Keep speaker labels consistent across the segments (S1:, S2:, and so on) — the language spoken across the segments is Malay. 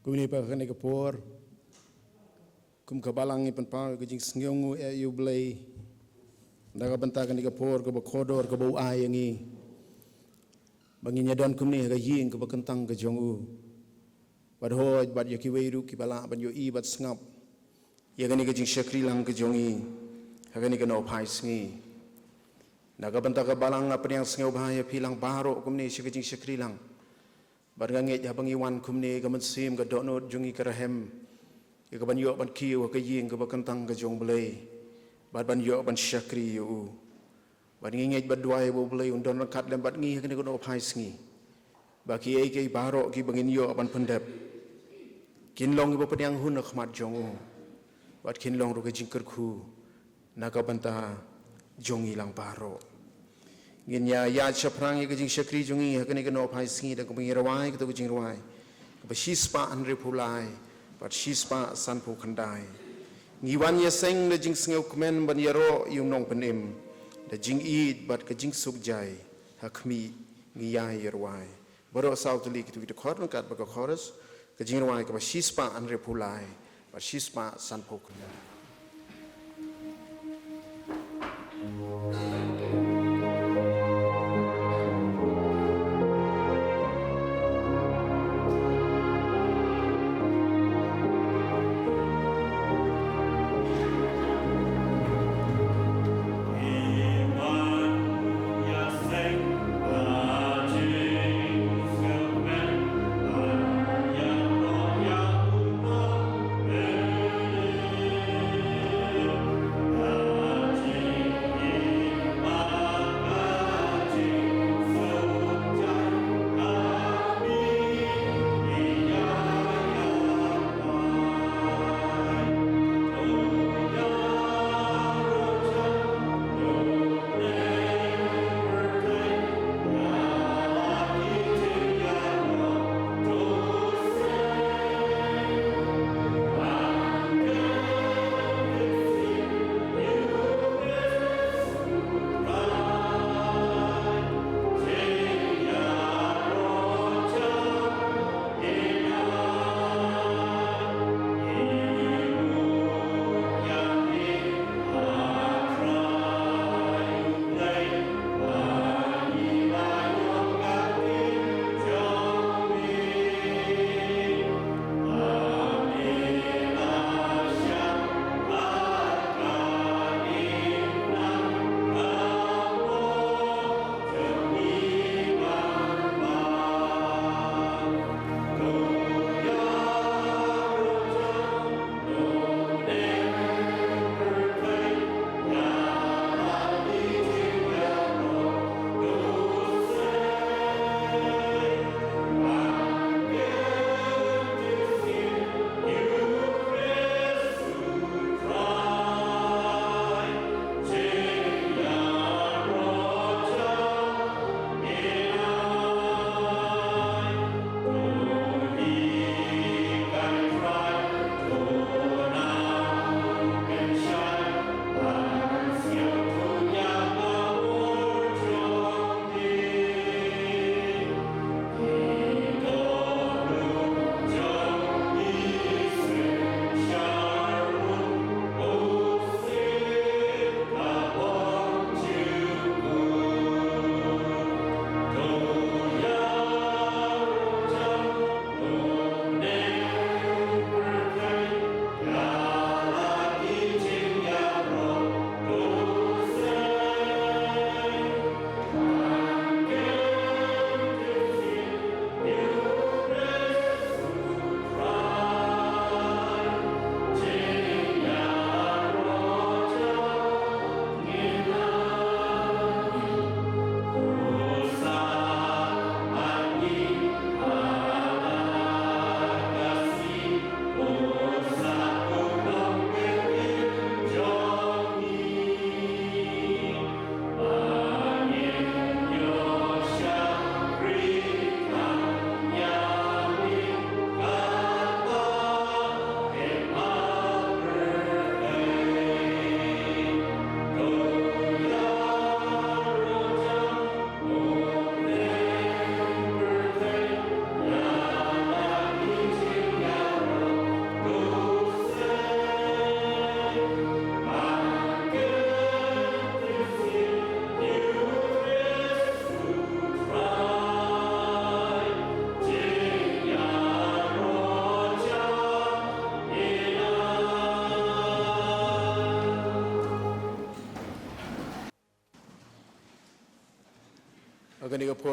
S1: Kumini pa kani kapor kum kabalang ipan pa kajing sngyongu yu blay daga banta kani kapor ka bakodor ka bau ayangi banginya don kumni ka ying ka bakentang ka jongu bad hoj bad yaki weiru ki bala ban yo I bad ngap ya kani kajing syakri lang ka jongi kani ka no phai sngi daga banta ka balang apa yang sngyau bahaya pilang baro kumni kajing syakri lang barangnya jabang iwan kumni ka mensim ka donot jungi ka rahem ya ka ban yo ban kiu ka ying ka bakentang ka jong blay bad ban yo ban syakri yu ban ngingej bad duai bo blay undon kat lem bad ngi ka ni ko no phai sngi baki ai ke baro ki bangin yo ban pendep kin long bo pediang hun khmat jong bad kin long ru ka jingker khu na ka banta jong ilang baro ngin ya chaprang ke jing syakri jungi hakani ke no phai singi da ko bingi rawai ke to jing rawai ba shispa anre pulai but shispa san pu khandai ngiwan ya seng le jing sngeu kmen ban yaro yung nong penim da jing eat but ke jing suk jai hakmi ngiya yarwai baro sautli ke to khor kat ba ko chorus ke jing rawai ke ba shispa anre pulai but shispa san pu khandai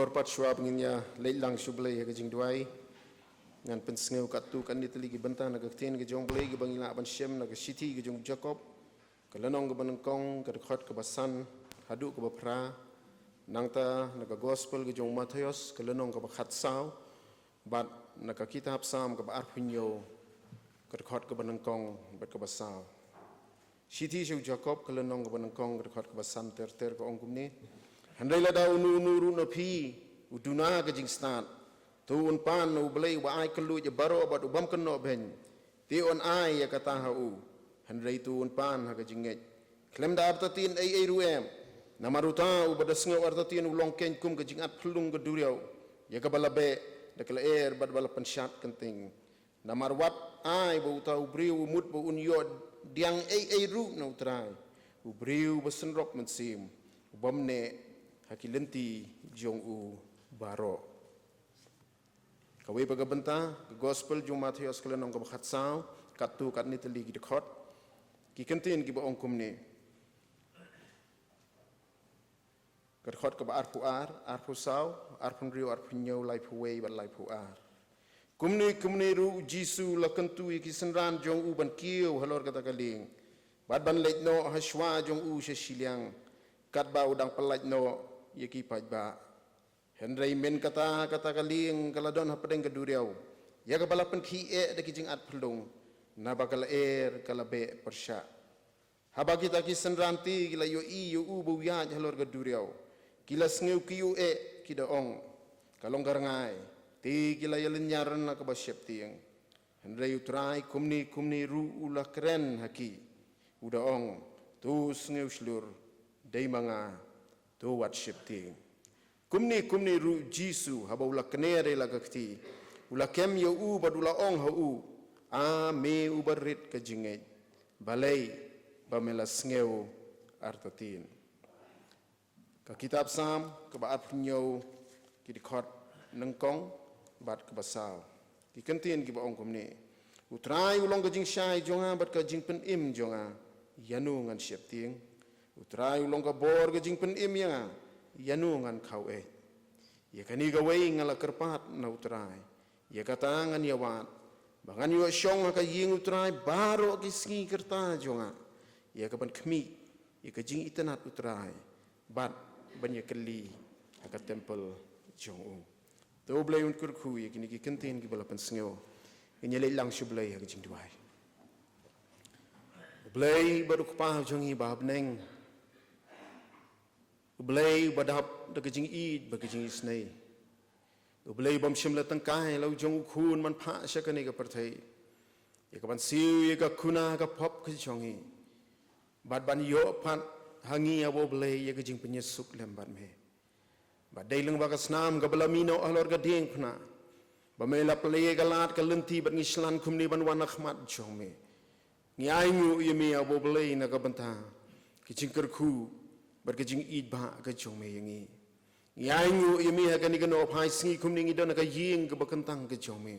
S1: pat shua penginya leilang shublei ke jing duai ngan pensengeu katu kan diteli ki benta na gakten ke jong blei ke bangila ban shem na ke city ke jong Jacob ke lenong ke banengkong ke dekat ke basan hadu ke bapra nangta na ke gospel ke jong Matius ke lenong ke bakhat saw bat na ke kitab sam ke ba arpunyo ke dekat ke banengkong bat ke basaw city jong Jacob ke lenong ke banengkong ke dekat ke basan ter ke ongkum ni handai la dau nu no pi uduna ke jing stat tu un pan no blei wa ai kelu je baro ba ubam kan no ben ti on ai ya kata ha u handai tu un pan ha ke jinget klem da artatin ai ruem namaruta u badasnge artatin u longken kum ke jingat plung ke duriau ya ke balabe de kele er bad bala pensat kenting namar wat ai bu tau briu mut bu un yod diang ai ru no trai u briu besenrok mensim ubam ne hakilenti jong u baro kawai pagabenta ke gospel jong Matius kelenong ke bakhat saw katu kat ni teli ki dekhot ki kentin ki ba ongkum ni ke dekhot ke ba arpu saw arpun riu arpun nyau lai puwei ba lai puar kumni ru jisu la kentu ki senran jong u ban kiu halor kata kaling bad ban lek no hashwa jong u shiliang kat ba udang pelaj no yaki pajba Henry men kata kaling kaladon hapadeng keduriau ya ka balapan ki de kijing at pelung na bakal kalabe persya haba kita ki senranti kila yo u bu ya halor keduriau kila sneu ki kida ong kalong garangai ti kila yelenyar na ka basyep tieng Henry utrai kumni ru ula keren haki uda ong tu sneu slur dei manga tu wat shifting kumni ru jisu haba ula kenere la gakti ula kem yo u badula ong ha u a me u barit ke jinge balai bamela sneu artatin ka kitab sam ke ba apnyo ki dikhot nengkong bat ke basaw ki kentin ki ba ong kumni utrai ulong ke jing shai jonga bat ke jing pen im jonga yanu ngan shifting utrai ulong ka bor ke jing pen im ya yanu ngan khau ya kani ga wei ngala kerpat na utrai ya kata ngan ya wat bangan yo shong ka ying utrai baro ki sngi kerta jonga ya ka ban khmi ya ka jing itanat utrai bat ban ya kali ka temple jong u to blai un kur khu ya kini ki kentin ki bala pan sngo ni le lang shu blai ha jing duai blai baru pa jong hi bab neng Ublay badap da kajing eid ba kajing isnay. Ublay bam shimla tangkay lau jong khun man pha sha kani ka parthai. Ya ka ban siu ya ka kuna ka pop ka jongi. Bad ban yo phat hangi abo blay ya kajing penyesuk lembat me. Bad dai leng ba ka snam ka balamino alor ka ding khna. Ba me la play ka lat ka lenti bat ngislan khumni ban wan akhmat jong me. Ngi ai ngu yemi abo blay na ka banta. Kajing kerku berkejing id ba ka jong me yangi ngiangu yemi ha kani kano phai singi khumni ngi don ka ying ka bakantang ka jong me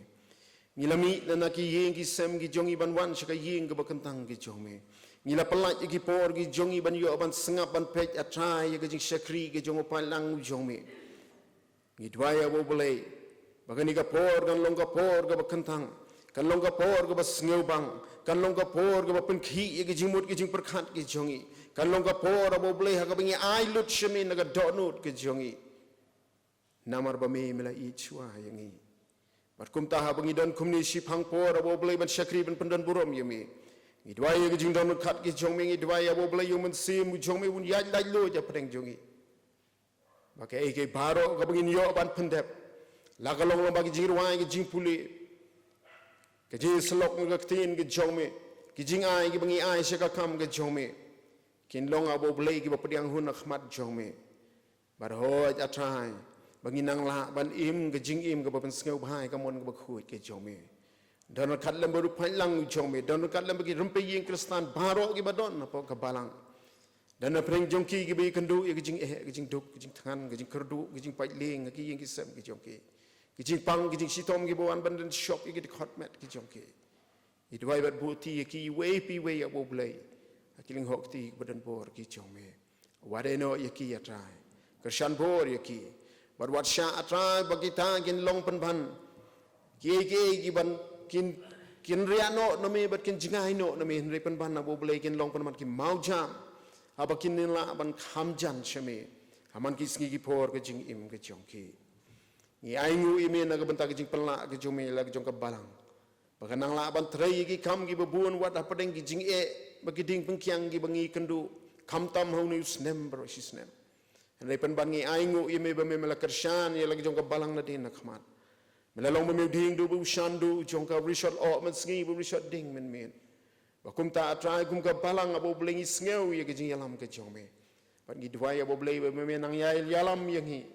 S1: ngilami na ki ying ki sem ki jongi ban wan shaka ying ka bakantang ka jong me ngila palaj ki por ki jongi ban yo ban sengap ban pech atrai ka jing shakri ka jong pa lang jong me ngi dwaya bo bolai bagani ka por kan long ka por ka bakantang kan long ka por ka basngeu bang kan long ka por ka ban khi ka jing mut ki jing perkhat ki jongi kan long ka por abo blai ha ka bingi ai lut shemi na ka donut ke jongi namar ba me mela i chua yangi bar kum ta ha bingi don kumni shi phang por abo blai ban shakri ban pandan burom yemi ngi dwai ke jing don khat ki jong me ngi dwai abo blai yum sim jong me un ya dai lo ja preng jongi ba ke baro ka bingi yo ban pandep la ka long ba ki jing wai ki jing puli ke jing slok ka tin ki jong me ki jing ai ki bingi ai she ka kam ke jong me kin long abo blai ki bapdiang hun akhmat jong me bar hoj atrai bangi nang la ban im ke jing im ke ban skeu bhai ka mon ke khu ke jong me don khat lem baru phai lang jong me don khat lem ki rumpe ying kristan baro ki badon po ka balang dan preng jong ki bi kandu ke jing duk ke jing than ke jing kerdu ke jing pai ling ki ying ki sem ke jong ki jing pang ki jing sitom ki bon ban shop ki hot mat ki jong ki idwai bat buti ki we pi we abo blai kiling hok ti badan bor ki chome wade no yaki atrai kershan bor yaki wat sya atrai bagi ta kin long pan ki ban kin riano nami bat kin jingai no nami henry pan na bo boleh kin long pan ki mau jam aba kin la ban kham jan shame aman ki sngi ki por ke jing im ke jong ki ni aingu ime na banta ke jing pelak ke jome la ke jong ke balang baganang la ban trai ki kam ki babun wat apa deng ki jing bagi ding pengkiang ki bangi kendu kam tam hau ni snem bro si snem henry pan bangi aingu ime ba me mela kershan ya la ke jong ke balang na din na khamat melalong me ding du bu shandu jong ka rishot o men sngi bu rishot ding men bakum ta atrai kum ka balang abo blengi sngew ya ke jing yalam ke jong me Pagi dua ya boleh memenang yail yalam yang hi.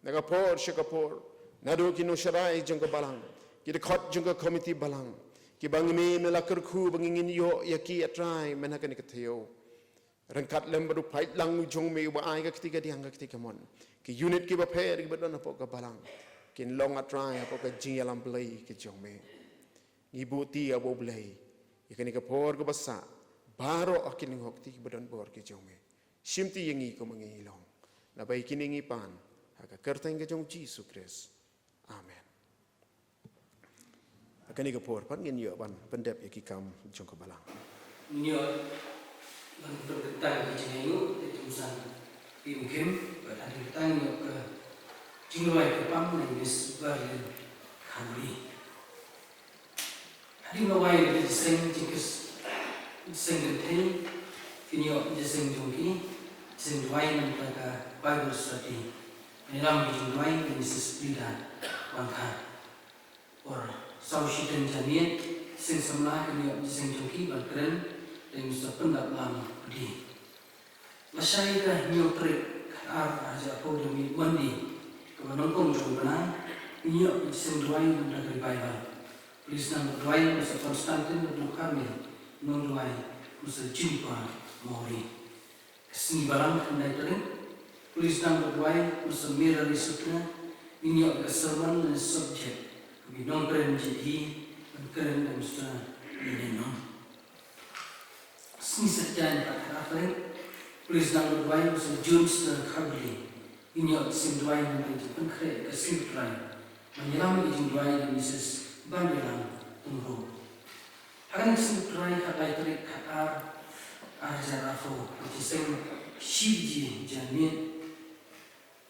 S1: Nagapor syakapor. Nado kino syarai jengka balang. Kita khot jengka komiti balang. Ki bangime melakerku bangingin yo yaki atrai menakan ikateo. Rengkat lem baru pait lang jong me ba ai ka ketika diang ka ketika mon. Ki unit ki ba pher ki badon apa ka balang. Kin long atrai apa ka jing yalam play ki jong me. Ibuti abo play. Ikan ikapor ka basa. Baro akin ngok ti badon bor ki jong me. Simti yang ko mangilong. Na bay kiningi pan. Haka kerteng ke jong Jesu Christ. Amen. Akan ikapor pan ngin yo pan pendep yaki kam jong kabalang.
S2: Nyo ban berdetak di jenengu di tulisan Pimkim pada datang yo ke jingwai ke pam na mis barlin khamri. Hari mawai di seng jingkes seng genteng kinyo di seng jongki sing duai nantaka Bible study dalam bijung duai Mrs. Brida Wangka or Saushiten Jamiat sing semlah kini sing joki bakren dan Mr. Pendap Lama di Masyai dah nyoprik ar aja po demi wandi kemanongkong jombenan ini sing duai nantaka Bible please nang duai Mr. Konstantin dan Kamil non duai Mr. Jimpa Mori Sini barang kendai tering, tulis nama berduai bersemir dari sutna, minyak keserman dan subjek, kebinong keren jadi, dan keren dan sudah minenong. Sini sejalan pada tering, tulis nama berduai bersejurus dan kabli, minyak kesimduai dan menjadi kere kesimduai, menyelami ijin duai dan Mrs. Bandelang tunggu. Akan kesimduai katai terik katar, Arjarafo, kisah Shivji Jamin.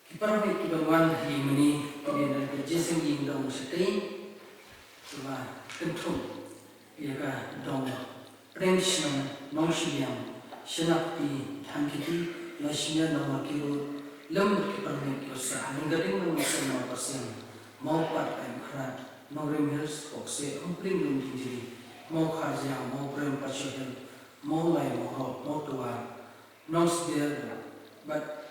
S2: Kiparami kibarwan yimani dan berjasa yingdong setain, cuma kentung, iaga dong prengshman nongshiyam, shenakti tangkiti, lashiya Namalki lem kiparami kiosa, hanggaring mengusir persen, mau part-time kerat, mau remers, okse, umpring belum tinggi, mau kerja, mau berempatsyudan, mau lain mau tua nons dia but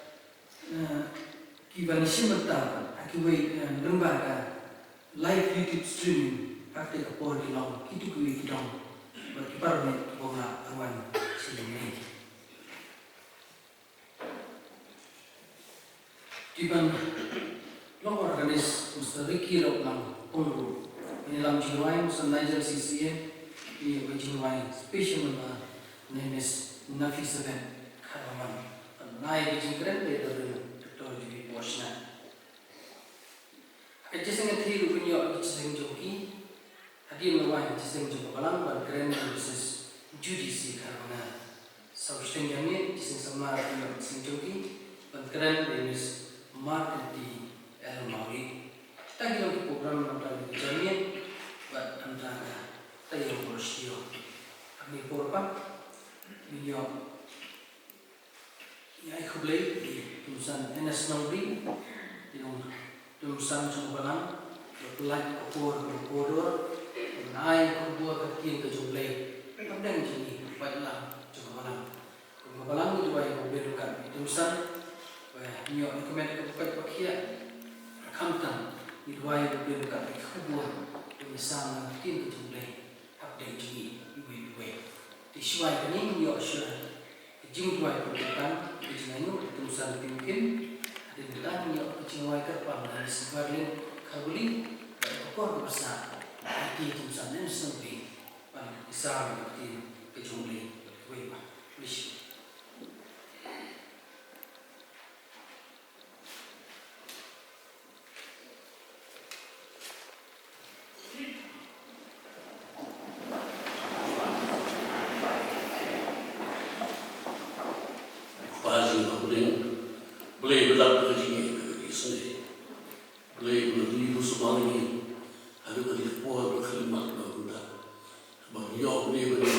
S2: kibanisi mata akiway lembaga live YouTube streaming akte kapor kilong itu kuwi kidong but kiparne bola awan sini kiban long organis mustari kiro lang pungru ini lam jiwai musanajer CCM ini jiwai special name is Nafisaben Karaman. Nai bijingkren de Dr. Judy Washna. Ajising athi rupunyo ajising joki. Hadi mawai ajising joko balang ban kren Mrs. Judy C. Karaman. Sausheng Jamit ajising sama rupunyo ajising joki ban kren Mrs. Mark D. L. Mauri. Kita gilong program nampak Jamit ban antara tayo bersio. Kami porpa Video ya aku beli di tulisan NS Nongri di tulisan Jombalang berpelat kopor naik kopor kecil ke Jomblay apa yang jadi baiklah Jombalang itu baik berberukan tulisan nyo rekomend ke pakai kamtan itu baik berberukan kopor tulisan kecil ke Jomblay update jadi Disuai ini yo sure jing tuai perbuatan dijinanu tulisan Pimkim ada bulan yo jingwai kerpang dari sebarling kabuli ekor besar di tulisan ini sendiri pada besar di kejumlah weba wish
S3: kali puan berkhidmat benda. Bagi yok ni bagi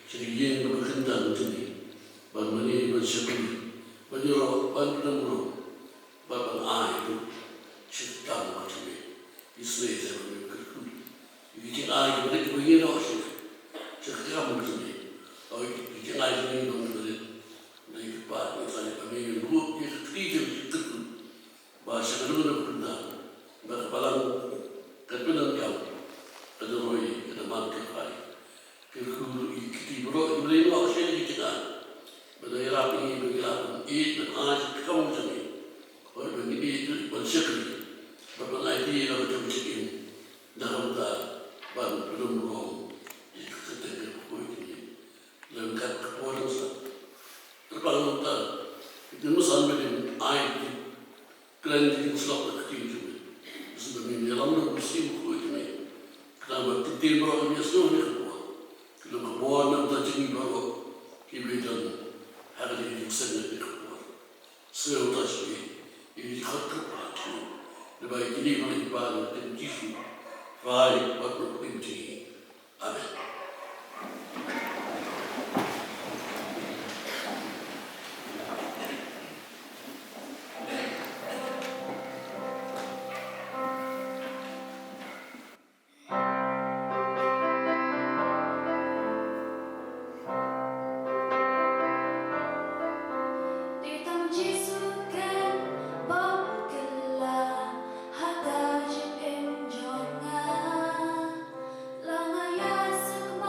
S3: cerita berkendan jadi. Bagi ni bersepuluh. Bagi orang pandang Bapak ai tu cerita macam ni. Islam saya berkerja. Ini ai berkerja begini orang sih. Cerita macam ni. Oh ini ai ni orang berkerja. Naik part misalnya kami grup yang ketiga itu bahasa kedua berkenaan. Balang kebenaran kau ada roy ada Malki Presbyterian kita bro ini orang sini kita berdaya rapi bergerak ini berangkat kamu macam ni orang begini bersyukur berbagai idea orang macam ini dalam ban belum rong itu kita ini lengkap kepada terpalang itu masalah macam air kelanjutan selok kecil sebenarnya dalam musim ini kalau tiada orang yang sudah kalau kebuan dan tajam baru kibatan hari ini sangat berkuat. Seolah seperti ini khatar lebih ini boleh baru dan jisu baik baru penting. Amin.
S4: Hata jin em jonga, langa ya sak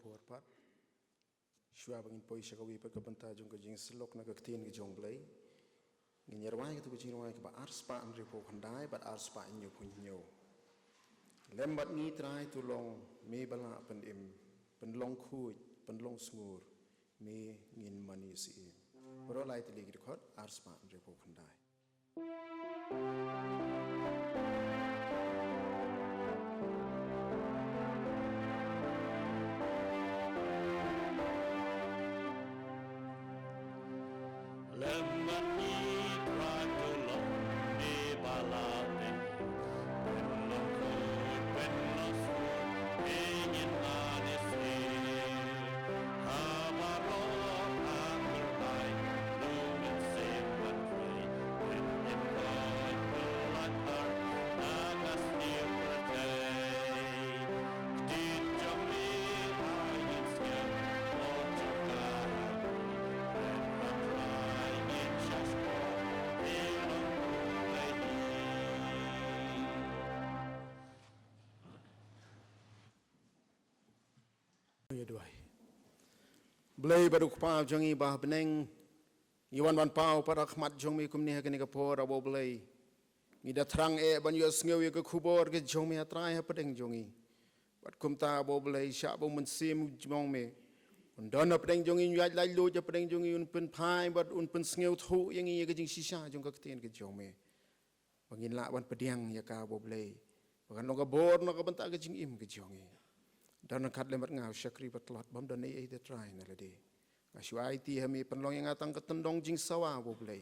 S1: por pat shua bangin poi shakawi pa kabanta jong ka jing slok na ka tin ka jong blai ngi nyarwai ka tu ka jing wai ka ba arspa an repo khandai bat arspa nyu punyo lembat ni trai tu long me bala pen im pen long khuj pen long sngur me ngin mani si bro lai te ligi khot arspa an repo khandai Blay baduk pau jongi bah beneng iwan wan pau parak mat jong mi kumni hakani ka por abo blay ni da thrang ban yos ngeu ye ka khubor ke jong mi atrai ha padeng jongi bat kumta abo blay sha bo mun sim jong me un don ap deng jongi yaj lai lu ja padeng jongi un pen phai bat un pen ngeu thu yang ye ka jing sisa jong ka ten ke jong me bangin la wan pediang ya ka abo blay bagan no ka bor no ka banta ka jing im ke jongi dan kat lemat ngau syakri batlot bam dan ei te try na lede ngaswai ti hami penlong yang atang ketendong jing sawa bo blai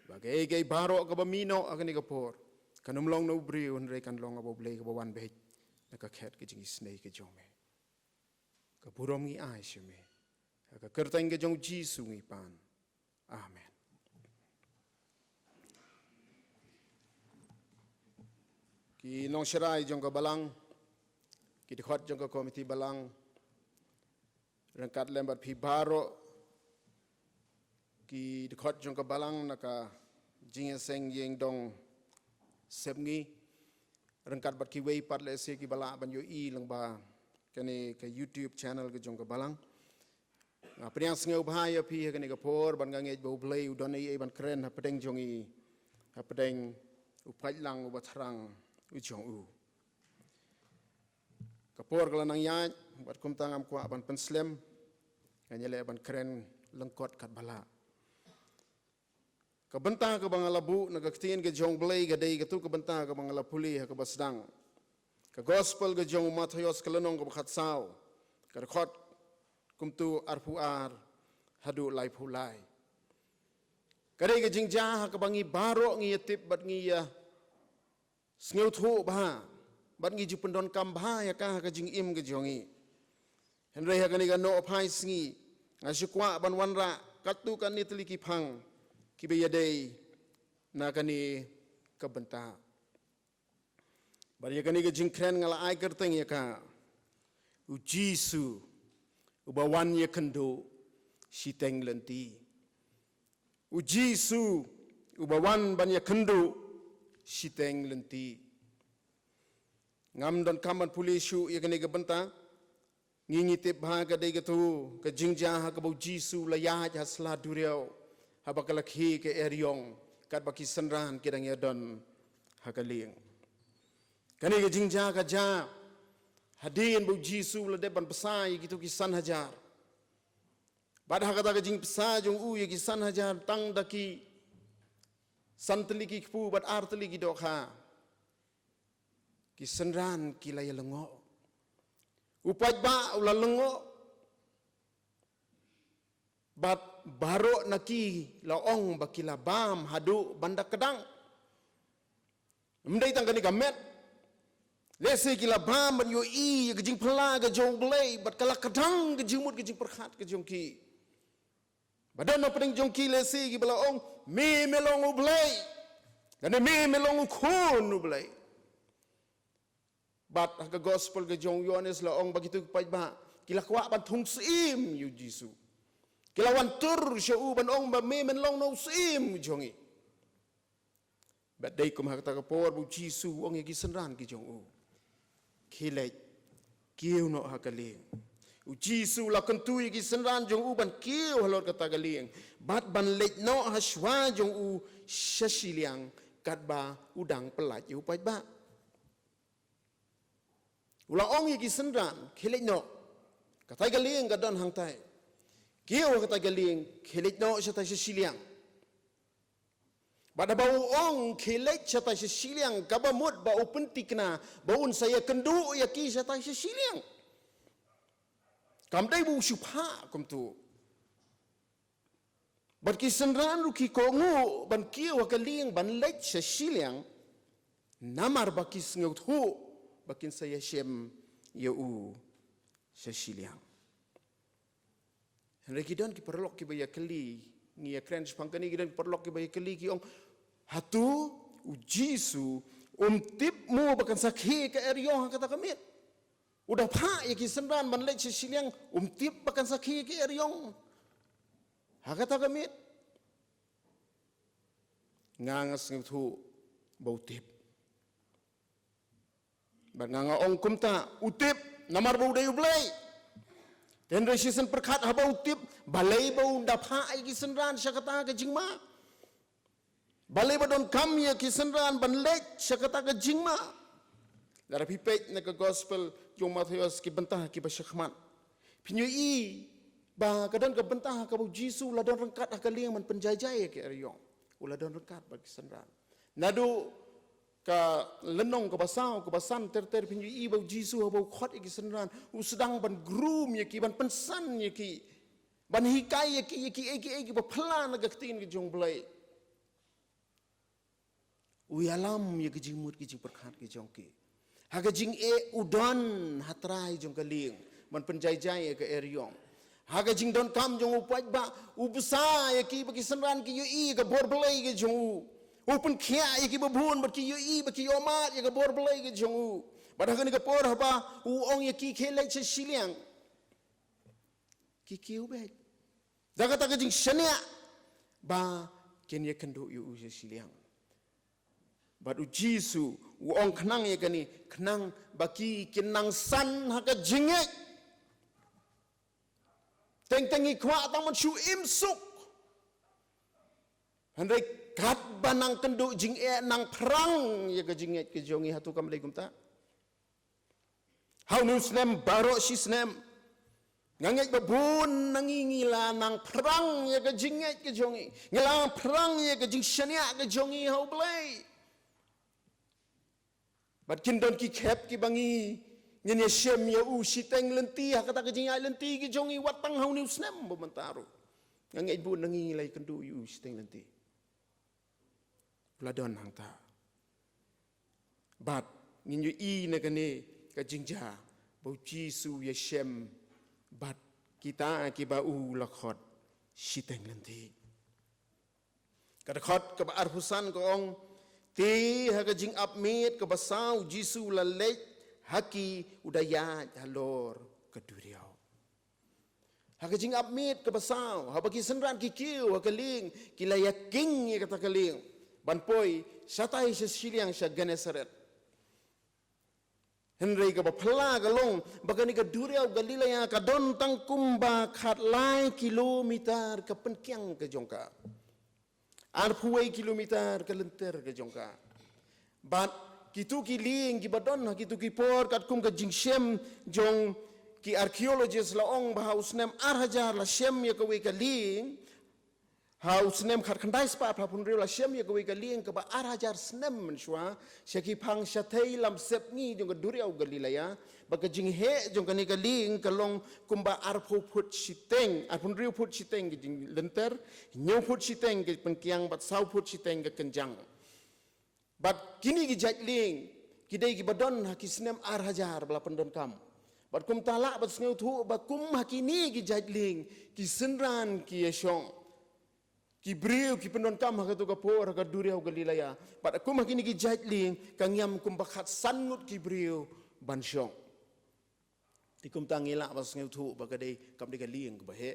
S1: bagai gai baro ka bamino agani ka por kanum long no bri un re kan long abo blai ka bawan be na ka khet ke jing snei ke jome ka burom ngi ai shme ka kertang ke jong ji su ngi pan amen ki nong sharai jong ka balang kita khot jong ka komiti balang rangkat lembat phi baro ki khot jong ka balang naka jing seng yeng dong sepngi rangkat bat ki wei pat le se ki bala ban yo i lang ba kane ka YouTube channel ke jong ka balang na priang ngeu bhaya phi kane ka por ban ga nge bo blai udon ei ban kren ha pedeng jong i ha pedeng upai lang u bathrang u jong u kapor kala nang yaj bat kum tangam kwa ban penslem nganyele ban keren lengkot kat bala ka benta ka bangalabu na kaktin ke jong blai ga dei ka tu ka benta ka bangala puli ka basdang ka gospel ga jong mathayos kalanong ka khat saw ka khot kum tu arpu ar hadu lai phulai ka dei ga jingja ka bangi baro ngi tip bat ngi ya sneu thu ba bat ngi ju pendon kam bha ya ka jing im ke jongi henre ha kani ga no phai sngi ngasukwa ban wanra katu kan ni teliki phang ki be yadei na kani ka benta bar ya kani ga jing kren ngala ai kerteng ya ka u jisu u bawan ya kendo siteng lenti u jisu u bawan ban ya kendo siteng lenti ngam don kaman pulisu ya kene ga benta ngingi te bhaga de ga tu ka jingja ha ka bo jisu la ya ha sla dureo ha ba kala khi ke eryong kat ba ki sanran ke dang ya don ha ka ling kane ga jingja ka ja hadin bo jisu la de ban pasai gitu ki san hajar bad ha ka ta ga jing psa jong u ye ki san hajar tang da ki santli ki pu bat artli ki do kha ki senran ki la lengo upat ba ula lengo bat baro naki la ong bakila bam hadu banda kedang mdai tang kani gamet lese ki la bam ban yo i ke jing phla ke jong blai bat kala kedang ke jingmut ke jing perkhat ke jong ki badan no pedeng jong ki lese ki bala ong me melong blai dan me melong khon blai bat ka gospel ke jong Yohanes la ong bagitu pai ba kila kwa ban thung sim yu jisu kila wan tur shu ban ong ba me men long no sim jongi bat dei kum ha ta ka por bu jisu ong ye ki sanran ki jong u khile kiu no ha ka le Jisu la kentui ki senran jong u ban kiu halot kata galieng. Bat ban lek no haswa jong u shashiliang kat ba udang pelat yu pai ba. Ula ong ki senran kelek no. Kata galieng gadon hang tai. Kiu kata galieng kelek no shata shashiliang. Bada bau ong kelek shata shashiliang kabamut ba upentikna baun saya kendu yaki shata shashiliang. Kam dai bu syupha kum tu. Ban ki senran ru ki kongu ban kiu hakaling ban lek shashiliang namar bakis ngut hu bakin saya shem yau shashiliang. Henry kidan ki perlok ki baya keli ngi akren spangkani kidan perlok ki baya keli ki ong hatu ujisu tip mu bakan sakhi ke eriong kata kamit. Udah pa ya ki senran ban lek shashiliang tip bakan sakhi ke eriong. Hakata kamit. Ngangas ngutu bau tip. Ban nganga ong kumta utip namar bau dayu blai. Dan resisen perkat habau tip balai bau dapha ya ki senran syakata ke jingma. Balai badon kam ya ki senran ban lek syakata ke jingma. Lara pipet na ke gospel yung Matius ki bentah ki basyakman. Pinyui ba kadon ke bentah ka bu Jisu la don rengkat ka liang man penjajai ke eriong. Ula don rengkat bagi senran. Nadu ka lenong ke basan ter pinyui ba Jisu ba khot ki senran u sedang ban groom ya ki ban pensan ya ki ban hikai ya ki ba plan ga tin ki jong blai. Uyalam ya ki jingmut ki jing perkhat ki jong ki. Haga jing udon hatrai jong kaling man penjajai ke eriong. Haga jing don kam jong upat ba ubesa ya ki bagi senran ki yui ke bor belai ke jong open kia ya ki babun bagi yui bagi yomat ya ke bor belai ke jong badaga ni ke por ba ong ya ki khelai shiliang ki kiu be daga ta jing shania ba ken ya kendo yu shiliang. Badu Jisu uong kenang ya kani kenang baki kenang san haka jingek teng-tengi kwa tang man shu imsuk handai kat banang kenduk jing nang perang ya ke jingek ke jongi hatu kamlaikum ta hau nu snem barok si snem ngangek babun nangingila nang perang ya ke jingek ke jongi ngilang perang ya ke jing shania ke jongi hau blai. Bat kindon ki khep ki bangi nyen shem ya u siteng lenti kata ke jingai lenti ki jongi watang hau ni snem bomantaro ngai bu nangi lai kendu yu siteng lenti pladon hang ta bat ngin yu i na kane ka jingja bau Jisu ya shem bat kita ki ba u lakhot siteng lenti kada khot ka arhusan ko ong ti haga jing apmit ke basau Jisu la lek haki udaya halor keduriau. Haga jing apmit ke basau ha bagi senran ki kiu ha keling kila yaking ya kata keling ban poi satai sesiliang sa Genesaret. Henry ka bapla galong bagani ka duriau Galilea ka don tang kumba khat lai kilometer ke penkiang ke jongka. Arpuai kilometer ke lenter ke jongka. Bat kitu ki ling ki badon kitu ki por kat kum ke jingshem jong ki archaeologist la ong ba usnem arhajar la shem ya kawe ka ling ha usnem khat khandai spa phapun rew la shem ya kawe ka ling ka ba arhajar snem menshwa shaki phang shathai lam sep ni jong duriau Galilea ba ka jing he jong ka ni ka ling ka long kumba arphu phut siteng arpun rew phut siteng ki jing lenter nyau phut siteng ki penkiang bat sau phut siteng ke kenjang. Bat kini ki jatling kidai ki badon hakisnem arhajar bala pendon kam. Bat kum talak bat sneu thu ba kum hakini ki jatling ki senran ki yeshong. Ki briu ki pendon kam hakatu ka por ka duriau Galilea. Bat kum hakini ki jatling kangyam kum bakhat sanut ki briu bansyong. Ti kum tangila bat sneu thu ba kadai kam de ka ling ba he.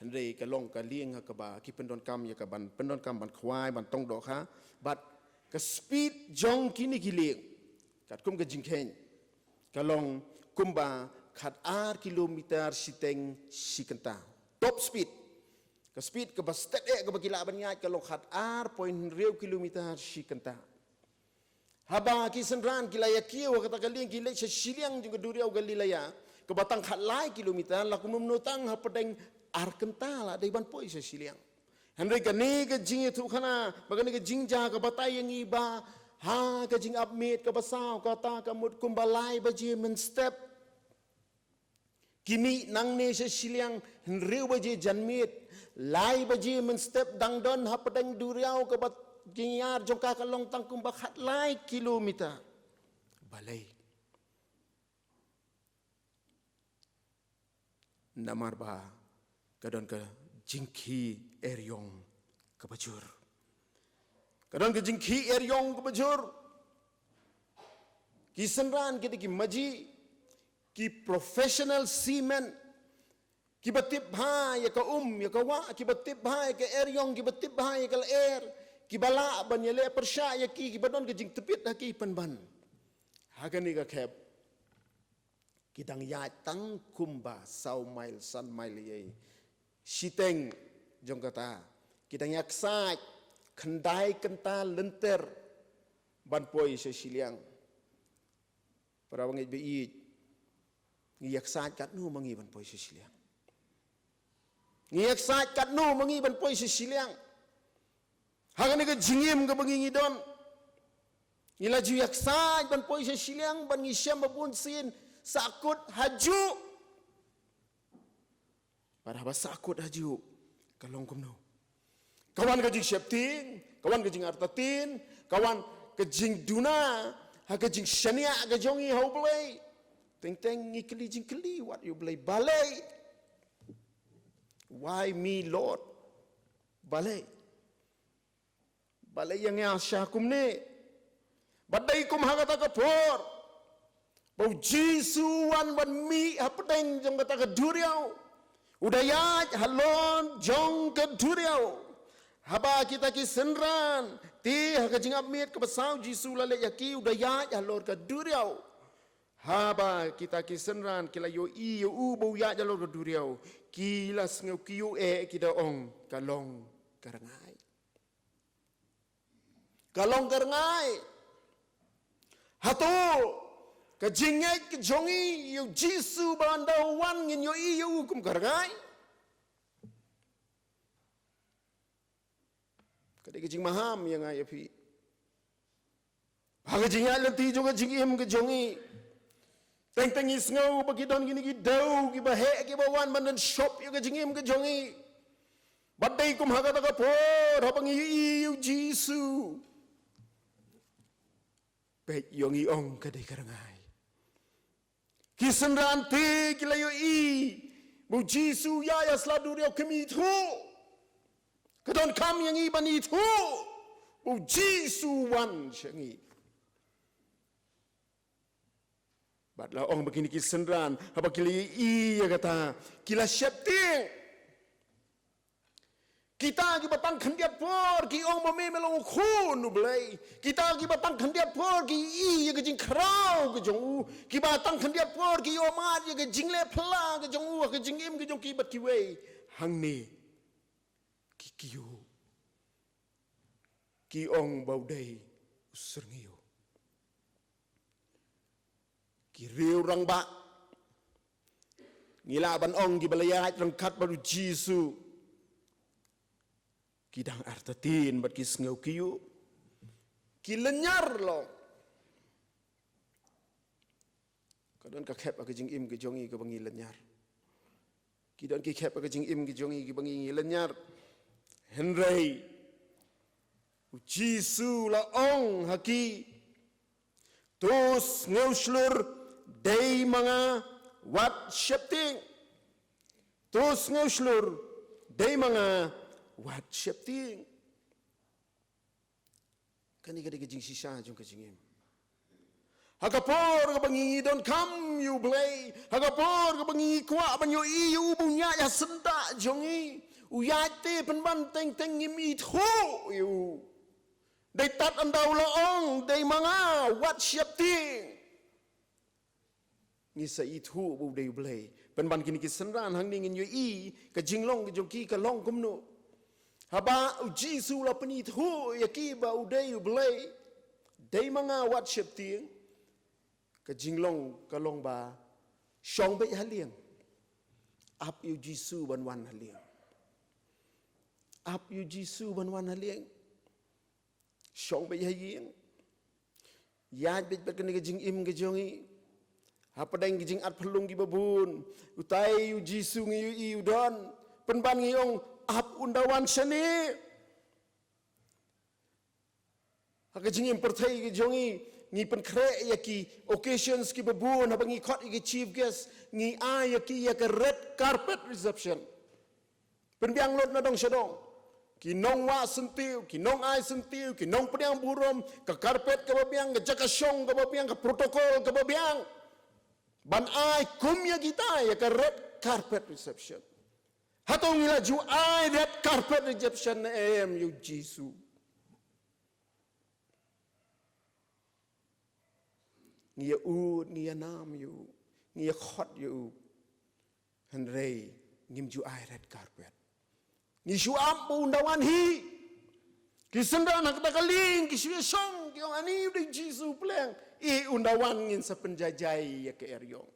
S1: Handai ka long ka ling ha ka ba ki pendon kam ya ka ban pendon kam ban khwai ban tong do kha. Bat ke speed jong kini giling kat kum ke jingkhen kalong kumba khat ar kilometer siteng sikenta. Top speed. Ke speed ke bastet ke bagila banyat kalau khat ar point riu kilometer sikenta. Haba kisenran kilaya kiu kata kaling kilai sesiliang juga duriau galilaya ke batang khat lai kilometer laku memnotang ha pedeng ar kentala dai ban poi sesiliang. Henry kani ke jing itu kana bagani ke jingja ke batai yang iba ha ke jing upmit ke basau kata ke mut kumbalai baji men step kini nang ne sesiliang Henry baji janmit lai baji men step dang don ha pedeng duriau ke bat ginyar jongka ke long tang kumba khat lai kilometer balai namar ba kadon ke jingki eryong kebajur. Kadang ke jingki eryong kebajur. Kisenran kita ki maji ki professional seaman ki batip ha ya ka ya ka wa ki batip ha ya ka eryong ki batip ha ya ka air ki bala ban ya le persya ya ki badon ke jing tepit ha ki panban. Hagani ka khep kidang ya tang kumba sau mile san mile ye siteng jong kata kita yaksai kendai kenta lenter ban poi sesiliang para wangit beit yaksai kat nu mangi ban poi sesiliang yaksai kat nu mangi ban poi sesiliang hagani ke jingim ke bangi ngidon ila ju yaksai ban poi sesiliang ban ngisyam babun sin sakut haju para bahasa akut haju kalong kumno. Kawan kejing syepting, kawan kejing artatin, kawan kejing duna, ha kejing syania kejongi hau belai. Teng ngikeli jing keli what you belai balai. Why me Lord? Balai. Balai yang asya kumne. Badai kum ha kata kapor. Bau Jisu wan ban mi ha pedeng jong kata keduriau. Udayat halon jong ke duriau. Haba kita ki senran. Ti ha kejingap mit ke besau Jisu lale yaki udayat halor ke duriau. Haba kita ki senran kila yo i yo u bau ya jalor ke duriau. Kila sengau kiu kita ong kalong karangai. Kalong karangai. Hatu kejingai kejongi yu Jisu bandau wan ngin yo i yu kum kargai. Kadai kejing maham yang ai api. Ha kejingai lenti juga jingim kejongi. Teng isngau bagi don gini ki dau ki bahe ki bawan bandan shop yu kejingim kejongi. Badai kum haga taka por ha pangi yu Jisu. Pek yong i ong kadai karangai. Kisenran te kilayo i bu Jisu ya seladu dia kemi tu kadon kam yang i bani tu bu Jisu wan syangi badla ong begini kisenran apa kilayo i ya kata kila syepting kita ki batang khandiat por ki ong mame melong khun ublai kita ki batang khandiat por ki i ye jing khrau ke jong ki batang khandiat por ki yo ma ye jing le phla ke jong ke jing im ke jong ki bat ki wei hang ni ki kiu ki ong bau dei usur ngiu ki riu rang ba ngila ban ong ki balayat rang khat baru Jisu kidang artatin bat kis ngau kiyu kilenyar lo kadon ka khep ka jing im ke jongi ke bangi lenyar kidon ki khep ka jing im ke jongi ke bangi lenyar Henry Jisu la ong haki tus ngau slur dei mga wat shepting tus ngau slur dei mga wat syepting kani kada kejing sisa jong kejingim hagapor ka bangi don kam you blay hagapor ka bangi kwa ban yo i u bunya ya senda jongi uyate penban teng ngim i tho you dai tat andau la ong dai manga wat syepting ngi sa I thu bu dei blei pen ban kini ki sanran hang ning in yo I ka jinglong ki joki ka long kumno haba u jisu la pani thu ya ki ba u dei blei dei manga wat shep tieng ka jinglong ka long ba shong be halieng ap yu jisu ban wan halieng ap yu jisu ban wan halieng shong be halieng ya bet bet kani ka jing im ka jongi apa dang ki jing at phlung ki babun utai yu jisu ngi yu I udon penban ngi ong ap undawan shani haka jing im perthai ki jongi ngi pen kre ya ki occasions ki babun haba ngi khot ki chief guest ngi a ya ki ya ka red carpet reception pen biang lot na dong shadong ki nong wa sentiu ki nong ai sentiu ki nong pediang burom ka carpet ka babiang ka jaka shong ka babiang ka protokol ka babiang ban ai kum ya kita ya ka red carpet reception hatong ila ju ai red carpet reception na am yu jisu ngia u ngia nam yu ngia khot yu han rei ngim ju ai red carpet ngi shu am bu ndawan hi ki senda nak takaling ki shwe song ki ani de jisu pleng I undawan ngin sa penjajai ya ke eryong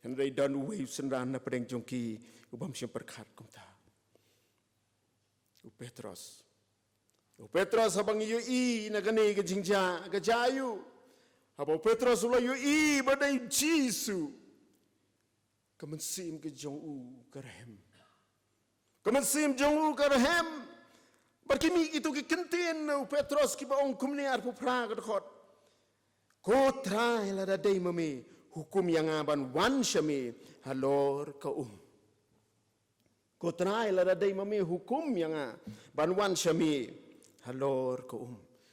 S1: han rei dan we senda na pedeng jongki ubam syam perkhat kumta u Petros habang yu I na gani ka jingja ka jayu habang Petros ula yu I badai jisu kamansim ka jong u karhem kamansim jong u karhem barkimi itu ki kentin Petros ki baong kumni ar pupra ka khot ko trai la da dei mami hukum yang aban wan shami halor ka ko trai la da dei mami hukum yang ban wan shami halor ka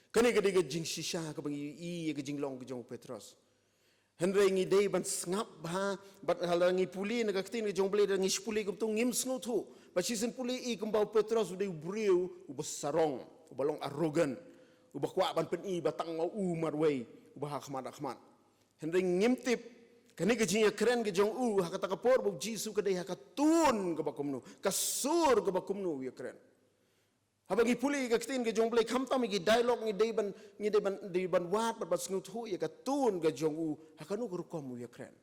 S1: kani gadi ga jing shisha ka bang I ga jing long ka jong Petros henre ngi dei ban ngap ba bat halangi puli na ka tin jong ble ngi spuli kum tu ngim sngo thu ba sisen puli I kum bau Petros u dei briu u besarong u balong arrogant u bakwa ban pen I batang ngau u marwei u ba khmat henre ngim tip kani ga jing kren ga jong u ha ka takapor bu jisu ka dei ha ka tun ka bakum nu ka sur ka bakum nu ya kren habagi puli ka tin ka jong ble kham tam gi dialogue ngi dei ban wat bat sngu thu ya ka tun ka jong u ha ka nu ku kom ya kren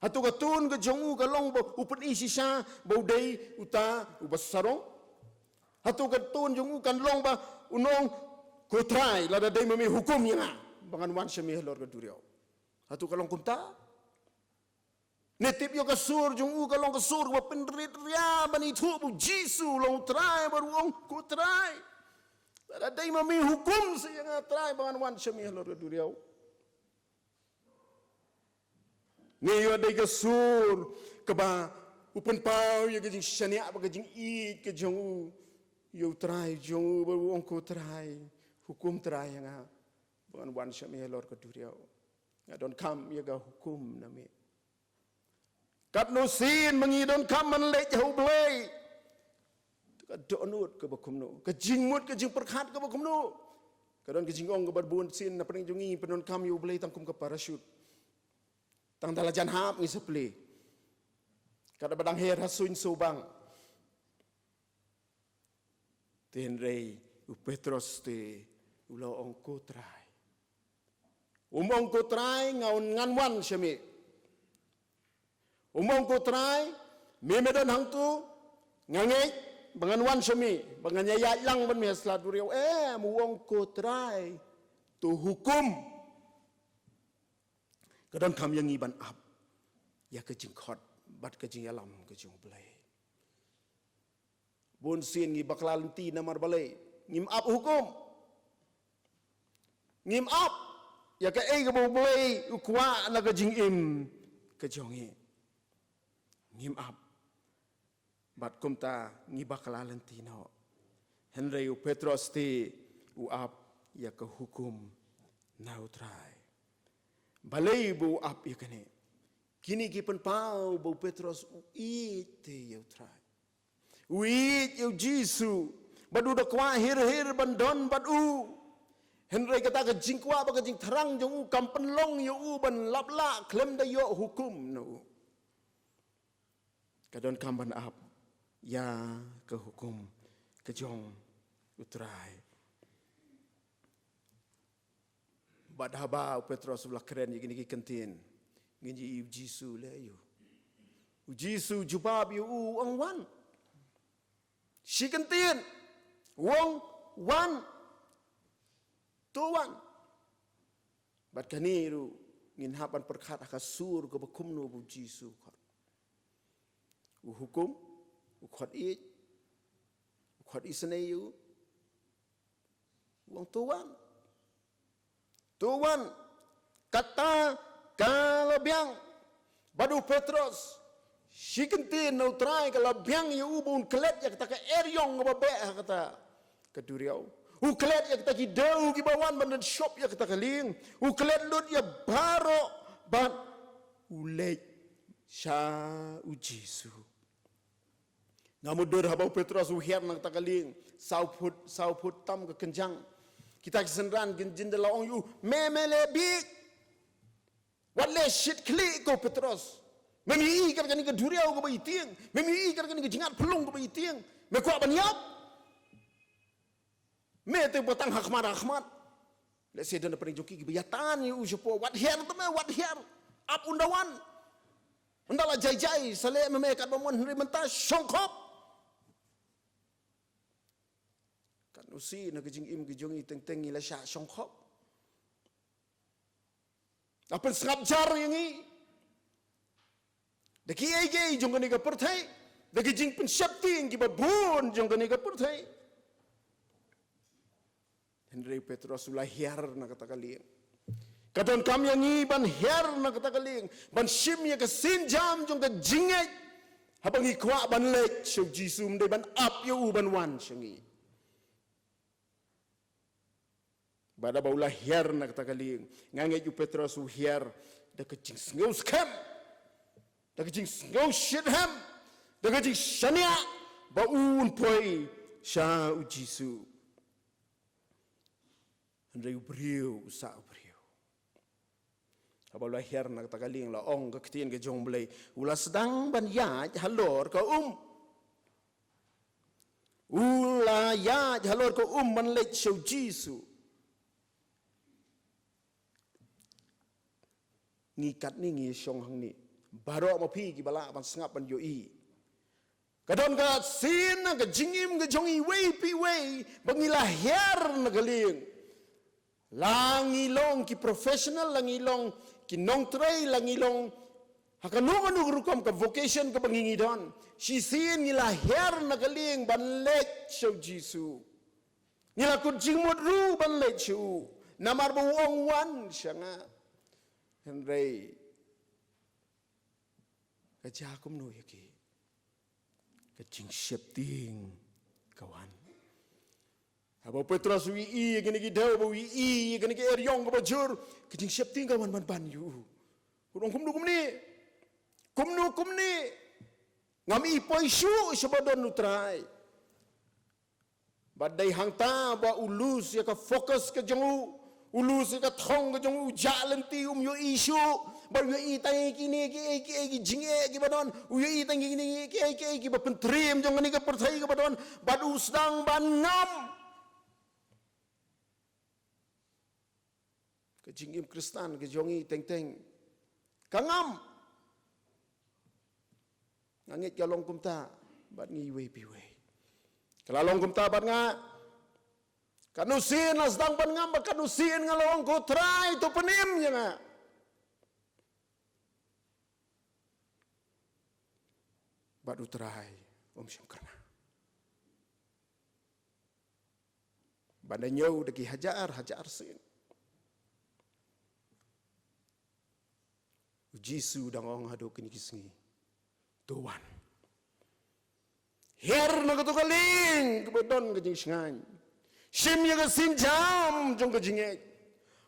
S1: hatu ka tun ka jong u ka long bo upun I sisa bo dei uta u basarong hatu ka tun jong u kan long ba unong ko trai la da dei mami hukum ya bangan wan shami lor ka duriau hatu ka long kumta netip yo ka sur jong u ka long ka sur wa penrit ria bani thu bu jisu long trai baru ong ko trai la dei mami hukum sa yang trai bangan wan shami lor ka duriau ni yo dei ka sur ka ba upen pau yo ka jing shania ba ka jing I ka jong u yo trai jong u baru ong ko trai hukum trai yang bangan wan shami lor ka duriau don kam ya ka hukum na me kat no sin mangidon kam man le jau blei ka donut ka bakum no ka jingmut ka jing perkhat ka bakum no ka don ka jingong ka barbun sin na pring jungi penon kam yu blei tangkum ka parachute tang dalajan hap ngi seple kada badang her hasuin sobang ten rei u Petros te ulo ong ko trai umong ko trai ngaun nganwan syami umong ko trai memedan hang tu ngangei bangan wan syami bangan yaya lang ban me slat duriau muong ko trai tu hukum kadang kam yang iban up ya ke jing khot bat ke jing alam ke jing blai bon sin ngi baklalenti namar balai ngim up hukum ngim up ya ke ke bo blai ukwa na ke jing im ke jongi ngim up bat kumta ngi bakalan tino henry Petros ti u up ya ke hukum nautrai balai bu up ya kene kini ki pen pau bu Petros u ite ya utrai u it ya jisu badu da kwa hir bandon badu Henry kata ke jingkwa ba ke jing terang jong kampen long yu ban lapla klem da yo hukum no. Kadon kamban ap ya ke hukum ke jong utrai. Badhaba Petrus ulah keren gini kentin. Ngini Jisu le yu. Jisu jubab yu ang wan. Si kentin. Wong wan. Tuan. Bat kaniru ngin hapan perkat akasur ke bekum no bu Jisu kot. Hukum ukot isneyu. Wong Tuan kata kalau biang badu Petrus si kentin neutrai kalau biang yu ubun kelet ya kata ke eryong ngabe kata keduriau uklet ya kata ki dau ki bawan bandan shop ya kata keling uklet lut ya baro ban ulej sha ujisu ngamudur habau Petrus uhiar nak kata keling sauput tam ke kenjang kita kesenran genjin de laong yu memele big what le shit klik ko Petrus memi ikar kan ke duriau ko baiting memi ikar kan ke jingat pelung ko baiting me ko banyap me te batang hakmat le se dan pering joki biatan yu jopo what here to me what here up undawan undala jai sale me kat bamon henry mentas songkop kan usi na kejing im kejong i teng ila sya songkop apa sengap jar yang i deki ai jong kani ka perthai deki jing pensyapti yang ki babun jong kani ka perthai Henry Petrus ulah hiar na kata kaling kadon kam yang i ban hiar na kata kaling ban sim ya ka sinjam jong ka jingai habang ikwa ban lek so jisum de ban up yu ban wan syangi Bada baulah hiar nak kata kaling ngange ju Petrus hiar da kecing ngau scam da kecing ngau shitham da kecing shania baun poi sha ujisu Andrei brio sa brio abaulah hiar nak kata kaling la ong ka ketin ke jong belai ulah sedang ban ya halor ka ulah ya halor ka ban lek shau jisu ngikat ni ngi syong hang ni baro ma phi ki bala ban sngap ban yo i kadon ka sin na ka jingim ka jongi wei pi wei bangila her na galing langi long ki professional langi long ki nong trai langi long hakanong anu rukom ka vocation ka bangingi don si sin ngila her na galing ban lek show jisu ngila ku jingmot ru ban lek chu namar bo wong wan syanga Henry kajakum no yaki kacing syepting kawan Aba Petrus wi i gini ki dau wi i gini ki eryong ko bajur kacing syepting kawan ban yu kurang kumnu ni ngami poi syu sebadon nutrai badai hangta ba ulus ya ka fokus ke jengu ulus ka thong ka jong jalan ti yo isu bar yo i tai kini ki jinge ki badon yo i tai kini ki ba pentrim jong ni ka perthai ka badon bad usdang ban ngam ka jingim kristan ka jong i teng kangam ngangit ka long kumta bad ngi we pi we kala long kumta bad nga kanusin las dang ban ngam kanusin ngalong ko try to penim nya nga badu try syangkarna bandanyo deki hajar sin Jisu dangong hado kini kisngi tuan her na to kaling kebedon kejing sngan Sim ya ka sinjam jong ka jinge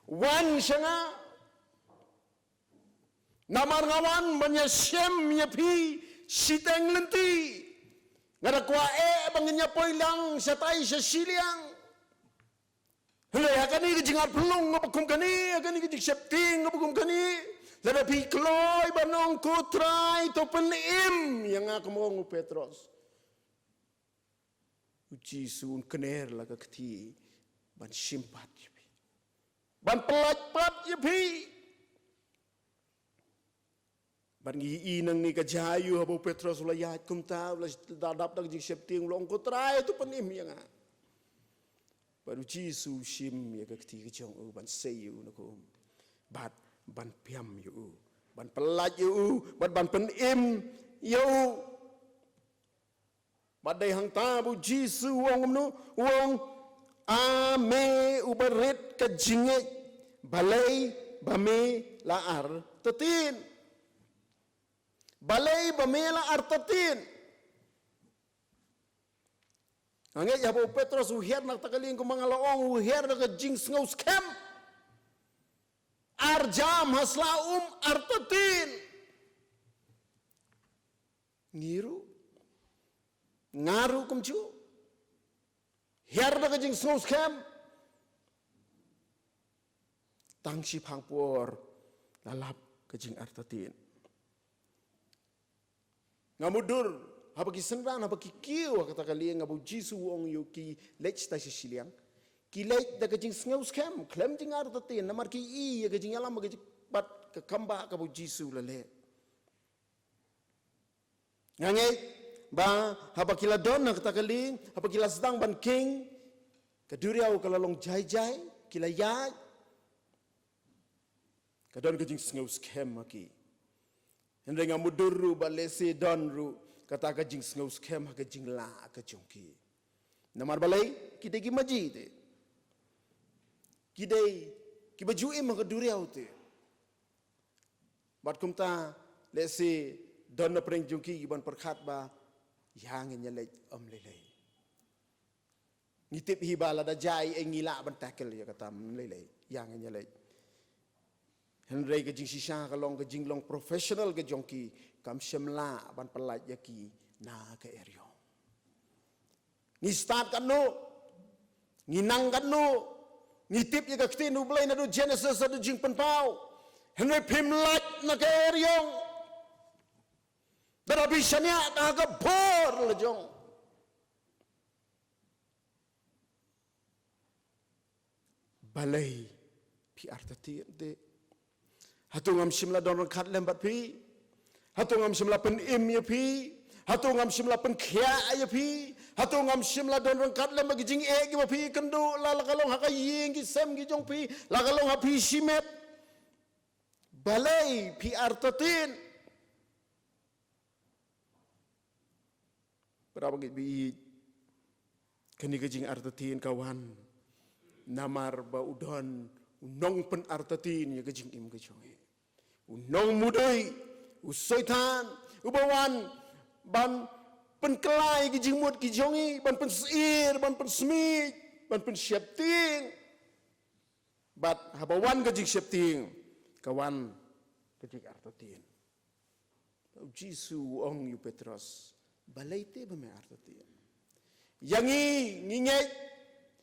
S1: wan syanga namar ngawan banya sim ya pi siteng lenti ngada kwa bangnya poilang satai sa siliang Helai akan ni kejingat pelung ngapakum kani, akan ni kejing septing ngapakum kani. Ladapi kloy banong kutrai to penim yang aku mau Petros. Uji sun kener laga keti ban simpat yepi. Ban pelat yepi. Ban ngi nang ni kajayu habu Petros ulayat kumta ulas dadap dak jing septing long kutrai to penim yang a. Ban uji su sim ya keti kejong ban sayu nakum. Ban piam yu, ban pelat yu, ban penim yu. Badai hang tabu Jisu wong nu wong ame uberit kejinget balai bame laar tetin. Balai bame laar tetin. Angai ya Petros uhiar nak takaling ko mga laong uhiar na kejing sngaus kem. Arjam haslaum artetin. Ngiru. Ngaru kumcu. Herda kejing snus kem. Tangsi pangpor lalap kejing artetin. Ngamudur habaki senran habaki kiu kata kalian ngabu Jisu wong yu ki lech ta siliang. Kilai da kejing snus kem klem jing artetin namar ki I kejing alam kejing bat ke kamba kabu Jisu lele. Ngangai ba habakila don nak takaling habakila sedang ban king kaduriau kalalong jai kila yai kadon kejing sngaus kem aki hendai ngamuduru balese don ru kata kejing sngaus kem kejing la kejongki namar balai kidai ki maji te kidai ki baju im kaduriau te bat kumta lese don na preng jongki ban perkhat ba yang nyelej lelei. Ngitip hibala da jai ngila ban tackle ya kata lelei yang nyelej. Henry ke jing sisa kalong ke jing long professional ke jongki kam semla ban pelat yaki na ke erio. Ni start kan no. Ni nang kan no. Ngitip ya ke tinu blai na do Genesis adu jing penpau. Henry pimlat na ke erio. Tetapi sanya agak bor lejong. Balai pi artati de. Hatungam simla don kat lembat pi. Hatungam simla pen im ya pi. Hatungam simla pen kya ya pi. Hatungam simla don kat lembat gijing e gi pi kendu la kalong haka ying gi sem gi jong pi la kalong hapi simet. Balai pi artatin. Berapa gitu kini kejing artetin kawan namar ba udon unong pen artetin ya kejing im kejong unong mudai usoitan ubawan ban pen kelai kejing mut kejongi ban pen seir ban pen smit ban pen syapting bat habawan kejing syapting kawan kejing artetin Jisu ong yu Petros balai te ba may artati yangi ngingay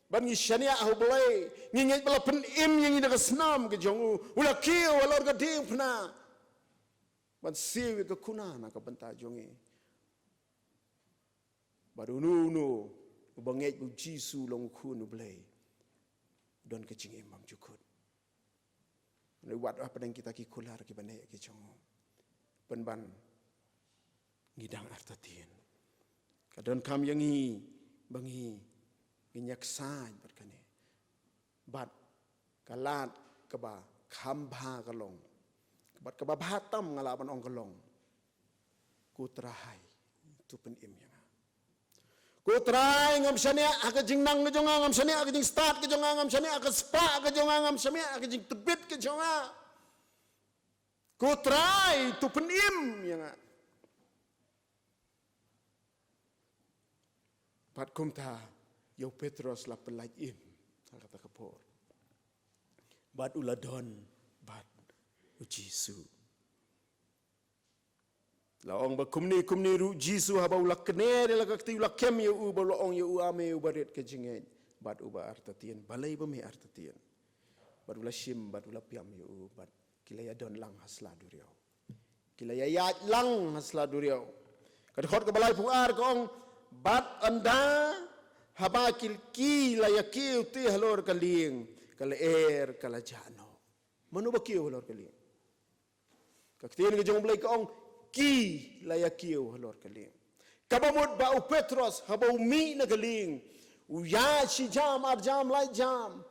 S1: ban ngi shania ahu balai ngingay bala pen im yangi nagasnam ke jongu ula kiyo walor ka ding pna ban siwi ka kuna na ka banta jongi baru nu ubangay bu Jisu long khunu balai don ke jing imam jukut lewat apa yang kita kikular ki banai ke jongu ban ngidang artatin kadon kam yangi bangi ginyak sai berkane bat kalat keba khamba kalong bat keba batam ngalaban ong kalong kutrahai tu pen im yang kutrai ngam sania aka jing nang ke jonga ngam sania aka jing start ke jonga ngam sania aka spa ke jonga ngam sania aka jing tebit ke jonga kutrai tu pen im yang Pat kumta yo Petros la pelaj im kata kapor. Bat uladon bat Jisu. La ong ba kumni ru Jisu haba ula kene la kakti ula kem yo u ba ong yo u ame u baret ke jinget bat uba artatien balai bame artatien bat ula shim bat ula piam yu bat kilaya don lang hasla duriau kilaya yat lang hasla duriau kad khot ka balai puar kong bat anda haba ki la yakiu ti halor kaling kala kala jano manu bakiu halor kaling kaktin ke jong blai kong ki la yakiu halor kaling kabamut ba Petros haba umi na kaling uya si jam ar jam lai jam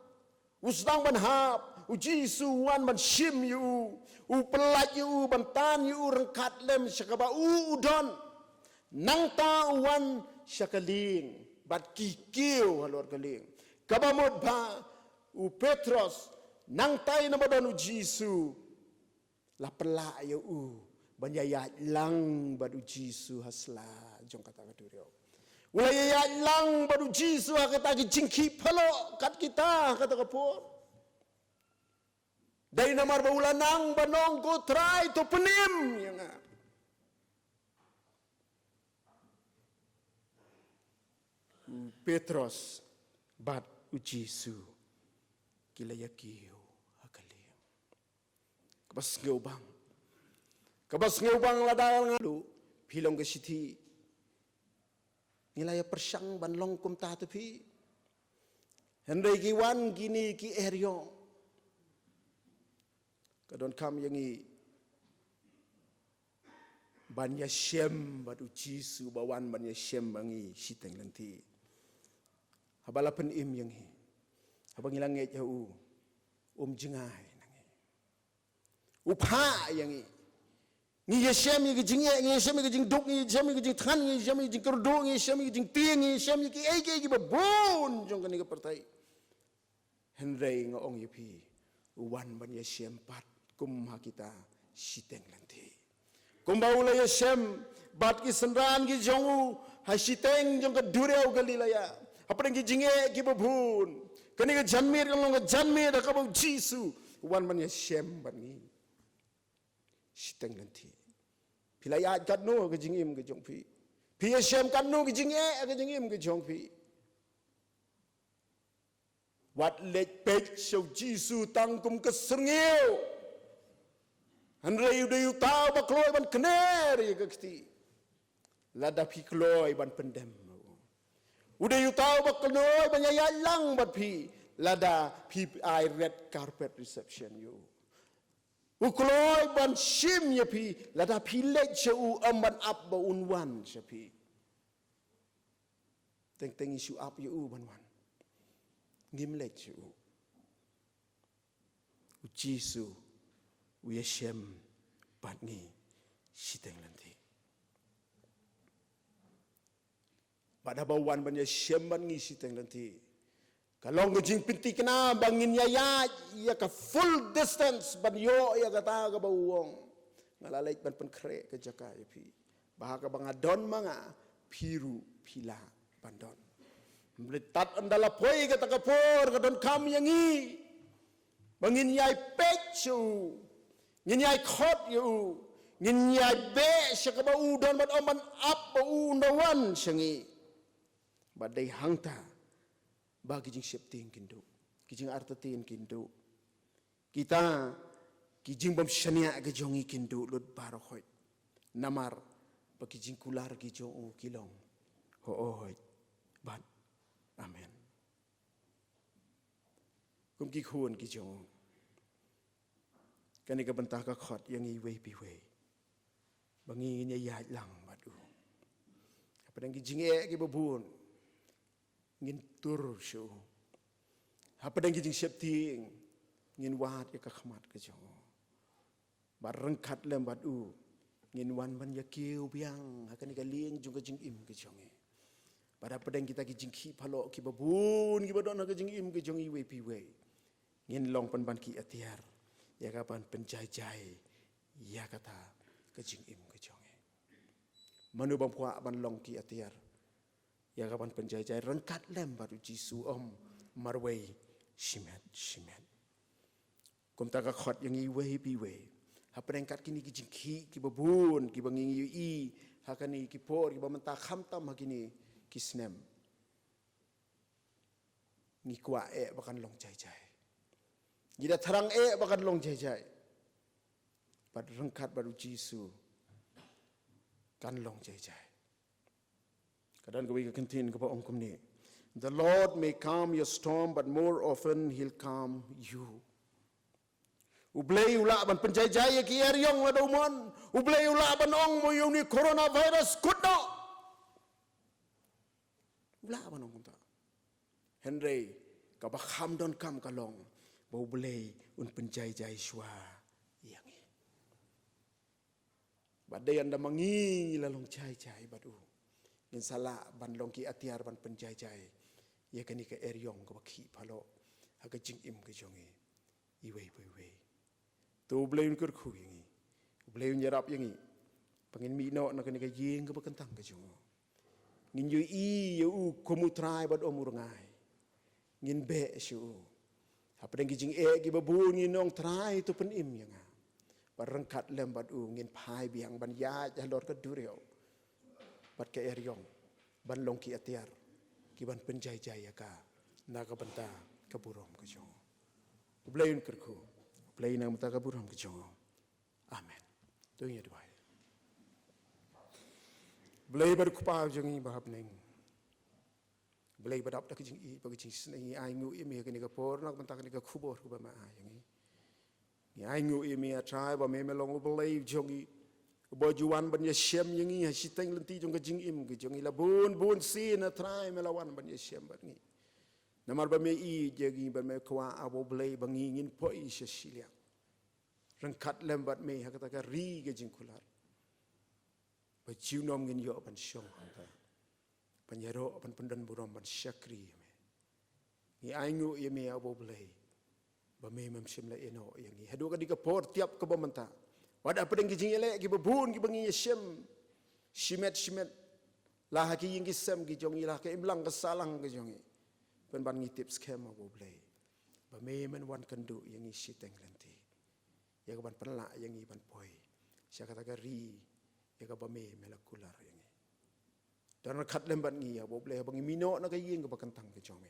S1: usdang ban hap ujisu wan ban shim yu pelat yu ban tan yu rengkat lem syakaba udon nang ta wan syakaling bat kikiu halor kaling kabamut ba Petros nang tai na badon ujisu la pelak yu banyayat lang badu jisu hasla jong kata kaduriau ulayayat lang badu jisu kata jingki palo kat kita kata kapur dari namar baulanang banong ko try to penim yang Petros bat ujisu kilayakiu hakaliam kabas ngeubang kabas ngeubang ladal ngalu pilong ke siti nilai persang ban long kum ta tepi hendai ki wan gini ki eryo kadon kam yangi ban ya shem badu jisu bawan ban ya shem bangi siteng lanti habala pen im yangi habang ilang nge jau jengai nangi upha yangi ngi yeshem ngi jingye ngi yeshem ngi jing duk ngi yeshem ngi jing than ngi yeshem ngi jing kerdo ngi yeshem ngi jing tieng ngi yeshem ngi ege babon jong kani ke partai henrei ngong yepi wan ban yeshem pat kum hakita siteng lanti kum baula yeshem bat ki senran ki jongu ha siteng jong ke dureu galilaya apa ngi jingye ki babon kani ke janmir ngong janmir da ka jisu wan ban yeshem ban ngi siteng nanti pilayat kat no ke jingim ke jong pi yeshem kat no ke jingim ke jong pi wat lek pek so jisu tangkum ke serngeu hanrei udah tau ba kloi ban kner ye ke kti lada pi kloi ban pendem udah tau ba kloi ban ya lang bat pi lada pi I red carpet reception you ukloi ban shim ye pi lada pi lek cheu amban up ba unwan chapi teng isu up you ban wan ngim lek cheu ujisu uyeshem bat ngi siteng lanti pada bawan ban yeshem ban ngi siteng lanti kalau ngejing pinti kena bangin yaya ya ka full distance ban yo ya kata ka bawong ngalalait ban pen krek ke jaka pi bahaka bangadon manga piru pila bandon meletat andala poi kata ka por kadon kam yangi bangin yai pechu ngin yai khot yu ngin yai be syakaba udon ban oman up ba undawan syangi badai hangta bagi jing septing kindu kijing artatin kindu kita kijing bam shania ke jongi kindu lut barohoy namar bagi jing kular ki jong kilong ho ban amen kum ki khun ki jong kani ka bantah ka khot yang i we pi we bangi nya ya lang badu apa dang ki jing ki babun ngin tur shu apa dang kijing septing ngin wat ya ka khmat ka jong bareng khat lem badu ngin wan ban ya kiu biang hakani ka lieng jung ka jing im ka jong pada pedang kita kijing ki phalo ki babun ki badon ka jing im ka jong i we pi we ngin long pan ban ki atiar ya ka pan penjai ya kata ka jing im ka jong manu bam kwa ban long ki atiar ya kapan penjajah rengkat lem baru jisu marway shimet kum taka khot yang iwe piwe apa rengkat kini ki jingki ki babun ki bangi i hakani ki por ki bamenta khamtam hakini ki snem ngi kwa bakan long jai Gida terang bakan long jai Bad rengkat baru Jisu kan long jai Kadang gawi continue ka ong kumni. The Lord may calm your storm, but more often He'll calm you. Ublay ula ban penjajaya ki eryong la domon. Ublay ula ban ong mo yung ni coronavirus kudno. Ula ban ong kumta. Henry kabakam don kam kalong. Ba ublay un penjajay shwa yangi. Badai anda mangi lalong jai badu. Ngin sala ban long ki atiar ban penjajay. Ya kani ka eryong ka bakhi phalo. Haga jing im ka jongi. Iwei. Tu blame kur khu yangi. Blame nyarap yangi. Pangin mi no na kani ka yeng ka bakantang ka jongo. Ngin yu yu komu try bad omurangai. Ngin be syu. Hapadang ki jing ki babun ngin nong try tu pen im yanga. Barangkat lem bad ngin pai biang ban ya jalor ka dureo. Bat ka eryong ban long ki atiar ki ban penjai ka na ka banta ka burom ka jongo. Blame kur khu. Play na mata kaburam ke jongo. Amen. Tu yang doa. Play berkupa jongi bahap neng. Play berap tak jing I bagi jing senai aingu imi kini kapor nak bentak kini kapubor kuba ma jongi. Ni aingu imi a try ba me melong play jongi. Bojuan ban yeshem jongi hasiteng lenti jong jing im ke jongi la bun sin a try melawan ban yeshem bangi. Namar ba me I jagi ba me kwa abo blay bangi ngin poi sesilia. Rengkat lembat me hakata ri ke jingkular. Ba jiunom ngin yo ban syong hanta. Panyaro ban pendan burom ban syakri me. Ni aingu ye me abo blay. Ba me mem simla eno yangi. Hadu ka dikapor tiap ka bamanta. Wada pedeng ki jingele ki babun ki bangi yeshem. Shimet lah ki yingi sem ki jongi lah ke imlang kesalang ke jongi. Ban ngitip skema bo blay. Ba me men wan kandu yang isi teng lenti. Ya ka ban penla yang i ban poi. Sia kata ka ri ya ka ba me melakular yang i. Dan kat lembat ngi ya bo blay bang mino na ka ying ka bakantang ke jome.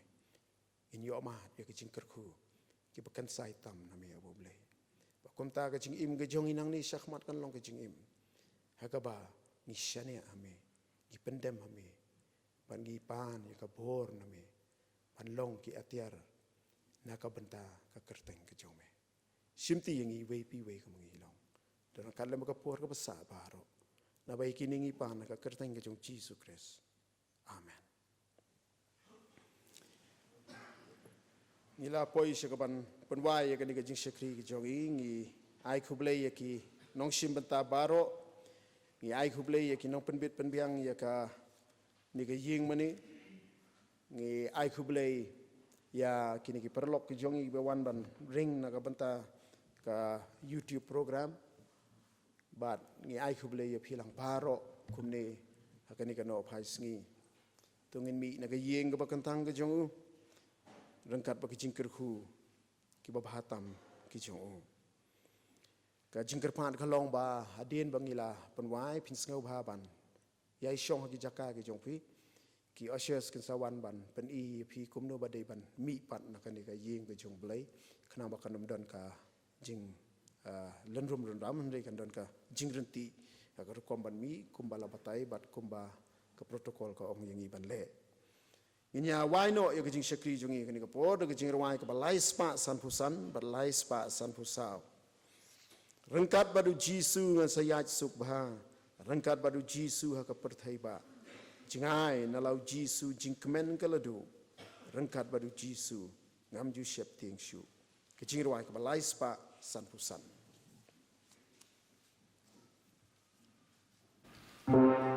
S1: In yo mat ya ka jingkerku. Ki bakan sai tam na me bo blay. Ba komta ka jing im ke jong inang ni syakmat kan long ka jing im. Ha ka ba ni syane ame. Gi pendem ame. Ban gi pan ya ka bor na me. Panlong ki atiar naka benta ka kerteng ke jome. Simti yang I pi wei ka mangilong. Dan kalam ka por ka basa baro. Na bai kiningi pan ka kerteng ke jong Jesus Christ. Amen. Nila poi se ka ban penwai ka ni ka jing sekri ke jong ngi ai khublei ki nong sim benta baro. Ngi ai khublei ki nong penbit penbiang ya ka ni ka ying mani. Ngi ai khublei ya kini ki perlok ki jongi bewan ban ring na ka banta ka YouTube program but ngi ai khublei ya philang paro kumne hakani ka no phai sngi tungin mi na ka yeng ka bakantang ka jongu rangkat ba ki jingker khu ki ba bhatam ki jongu ka jingker pan ka long ba hadin bangila panwai phin sngo bha ban yai shong ki jaka ki jongpi ki ashes kin sawan ban pen I phi kumno badai ban mi pat na kan ka yeng ka jong blai khna ba kanum don ka jing lenrum ram re kan don ka jing renti ka kom ban mi kumbala batai bat kumba ka protocol ka ong yengi ban le inya why no ya ka jing shakri jongi kan ka por ka jing rawai ka balai spa san pusan balai spa san pusau rengkat badu jisu ngan sayat suk ba rengkat badu jisu ha ka perthai ba Jingai nalau Jisu jingkemen kaladu rengkat badu Jisu ngam ju siap ting shu kejingruai ke balai spa san pusan.
S4: Bye.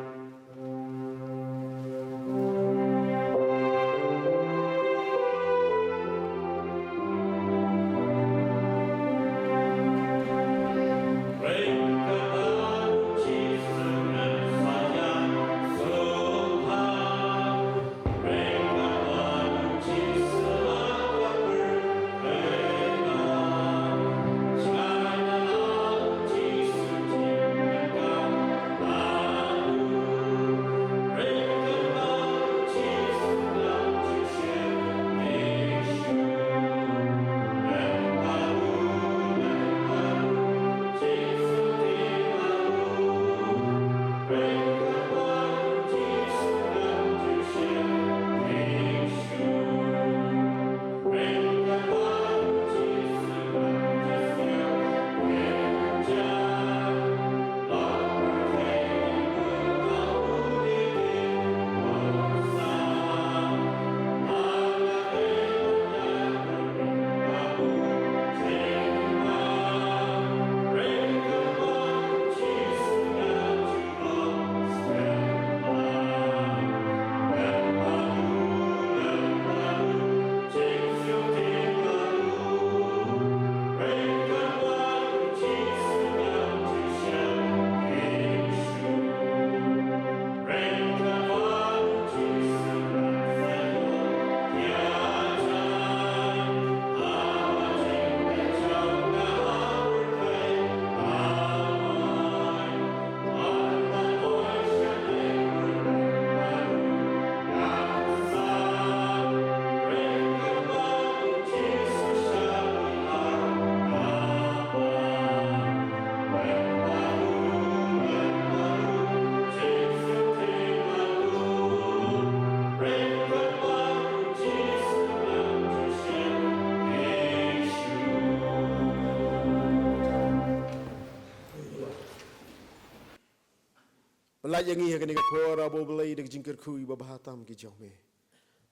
S1: Bakat yang ia kena kapora bo belai dek jingkir kui babahatam ki jong me.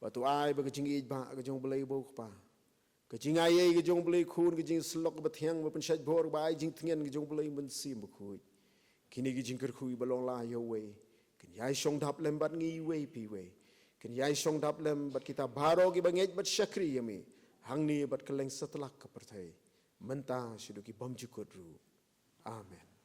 S1: Batu ai ba kejing ijba ke jong belai bo pa. Kejing ai ke jong belai khun kejing slok bathiang ba pensaj bor ba ai jing tingen ke jong belai mensim ba kui. Kini ke jingkir kui balong la yo we. Ken yai song dap lem bat ngi we pi we. Ken yai song dap lem bat kita baro ki bangej bat syakri yami. Hang ni bat keleng setelak ke pertai. Mentah sidu ki bom jukut ru. Amen.